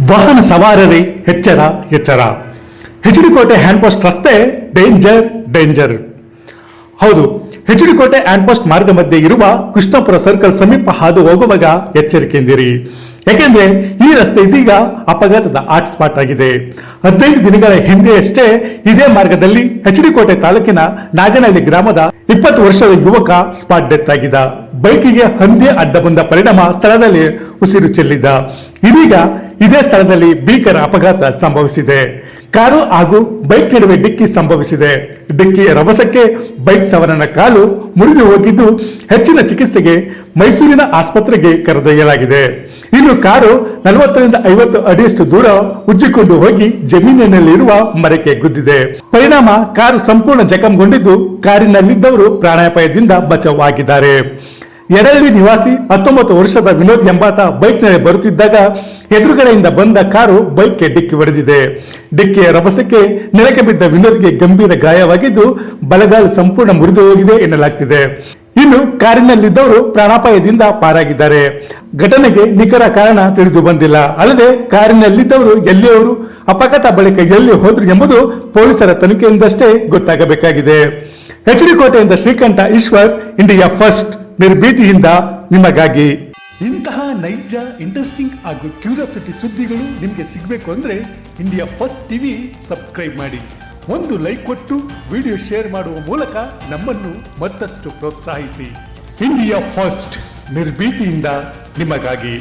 ವಾಹನ ಸವಾರರೇ ಎಚ್ಚರ ಎಚ್ಚರ. ಹೆಚ್ಡಿಕೋಟೆ ಹ್ಯಾಂಡ್ ರಸ್ತೆ ಡೇಂಜರ್ ಡೇಂಜರ್. ಹೌದು, ಹೆಚ್ಡಿಕೋಟೆ ಹ್ಯಾಂಡ್ ಮಾರ್ಗ ಮಧ್ಯೆ ಇರುವ ಕೃಷ್ಣಪುರ ಸರ್ಕಲ್ ಸಮೀಪ ಹಾದು ಹೋಗುವಾಗ ಎಚ್ಚರಿಕೆಯಿಂದಿರಿ. ಯಾಕೆಂದ್ರೆ ಈ ರಸ್ತೆ ಇದೀಗ ಅಪಘಾತದ ಹಾಟ್ ಸ್ಪಾಟ್ ಆಗಿದೆ. 15 ದಿನಗಳ ಹಿಂದೆಯಷ್ಟೇ ಇದೇ ಮಾರ್ಗದಲ್ಲಿ ಹೆಚ್ಡಿಕೋಟೆ ತಾಲೂಕಿನ ನಾಗನಹಳ್ಳಿ ಗ್ರಾಮದ 20 ವರ್ಷದ ಯುವಕ ಸ್ಪಾಟ್ ಡೆತ್ ಆಗಿದ್ದ. ಬೈಕಿಗೆ ಹಂದಿ ಅಡ್ಡ ಬಂದ ಪರಿಣಾಮ ಸ್ಥಳದಲ್ಲಿ ಉಸಿರು ಚೆಲ್ಲಿದ್ದ. ಇದೀಗ ಇದೇ ಸ್ಥಳದಲ್ಲಿ ಭೀಕರ ಅಪಘಾತ ಸಂಭವಿಸಿದೆ. ಕಾರು ಹಾಗೂ ಬೈಕ್ ನಡುವೆ ಡಿಕ್ಕಿ ಸಂಭವಿಸಿದೆ. ಡಿಕ್ಕಿಯ ರಭಸಕ್ಕೆ ಬೈಕ್ ಸವಾರನ ಕಾಲು ಮುರಿದು ಹೋಗಿದ್ದು ಹೆಚ್ಚಿನ ಚಿಕಿತ್ಸೆಗೆ ಮೈಸೂರಿನ ಆಸ್ಪತ್ರೆಗೆ ಕರೆದೊಯ್ಯಲಾಗಿದೆ. ಇನ್ನು ಕಾರು 40ರಿಂದ 50 ಅಡಿಯಷ್ಟು ದೂರ ಉಜ್ಜಿಕೊಂಡು ಹೋಗಿ ಜಮೀನಿನಲ್ಲಿರುವ ಮರಕ್ಕೆ ಗುದ್ದಿದೆ. ಪರಿಣಾಮ ಕಾರು ಸಂಪೂರ್ಣ ಜಖಂಗೊಂಡಿದ್ದು ಕಾರಿನಲ್ಲಿದ್ದವರು ಪ್ರಾಣಾಪಾಯದಿಂದ ಬಚಾವ್ ಆಗಿದ್ದಾರೆ. ಯಡಹಳ್ಳಿ ನಿವಾಸಿ 19 ವರ್ಷದ ವಿನೋದ್ ಎಂಬಾತ ಬೈಕ್ ನಲ್ಲಿ ಬರುತ್ತಿದ್ದಾಗ ಎದುರುಗಡೆಯಿಂದ ಬಂದ ಕಾರು ಬೈಕ್ಗೆ ಡಿಕ್ಕಿ ಹೊಡೆದಿದೆ. ಡಿಕ್ಕಿಯ ರಭಸಕ್ಕೆ ನೆಲಕ್ಕೆ ಬಿದ್ದ ವಿನೋದ್ಗೆ ಗಂಭೀರ ಗಾಯವಾಗಿದ್ದು ಬಲಗಾಲು ಸಂಪೂರ್ಣ ಮುರಿದು ಹೋಗಿದೆ ಎನ್ನಲಾಗ್ತಿದೆ. ಇನ್ನು ಕಾರಿನಲ್ಲಿದ್ದವರು ಪ್ರಾಣಾಪಾಯದಿಂದ ಪಾರಾಗಿದ್ದಾರೆ. ಘಟನೆಗೆ ನಿಖರ ಕಾರಣ ತಿಳಿದು ಬಂದಿಲ್ಲ. ಅಲ್ಲದೆ ಕಾರಿನಲ್ಲಿದ್ದವರು ಎಲ್ಲಿಯವರು, ಅಪಘಾತ ಬಳಿಕ ಎಲ್ಲಿ ಹೋದ್ರು ಎಂಬುದು ಪೊಲೀಸರ ತನಿಖೆಯಿಂದಷ್ಟೇ ಗೊತ್ತಾಗಬೇಕಾಗಿದೆ. ಹೆಚ್ಡಿಕೋಟೆಯಿಂದ ಶ್ರೀಕಂಠ ಈಶ್ವರ್, ಇಂಡಿಯಾ ಫಸ್ಟ್, ನಿರ್ಭೀತಿಯಿಂದ ನಿಮಗಾಗಿ. ಇಂತಹ ನೈಜ, ಇಂಟ್ರೆಸ್ಟಿಂಗ್ ಹಾಗೂ ಕ್ಯೂರಿಯಾಸಿಟಿ ಸುದ್ದಿಗಳು ನಿಮಗೆ ಸಿಗಬೇಕು ಅಂದ್ರೆ ಇಂಡಿಯಾ ಫಸ್ಟ್ ಟಿವಿ ಸಬ್ಸ್ಕ್ರೈಬ್ ಮಾಡಿ. ಒಂದು ಲೈಕ್ ಕೊಟ್ಟು ವಿಡಿಯೋ ಶೇರ್ ಮಾಡುವ ಮೂಲಕ ನಮ್ಮನ್ನು ಮತ್ತಷ್ಟು ಪ್ರೋತ್ಸಾಹಿಸಿ. ಇಂಡಿಯಾ ಫಸ್ಟ್, ನಿರ್ಭೀತಿಯಿಂದ ನಿಮಗಾಗಿ.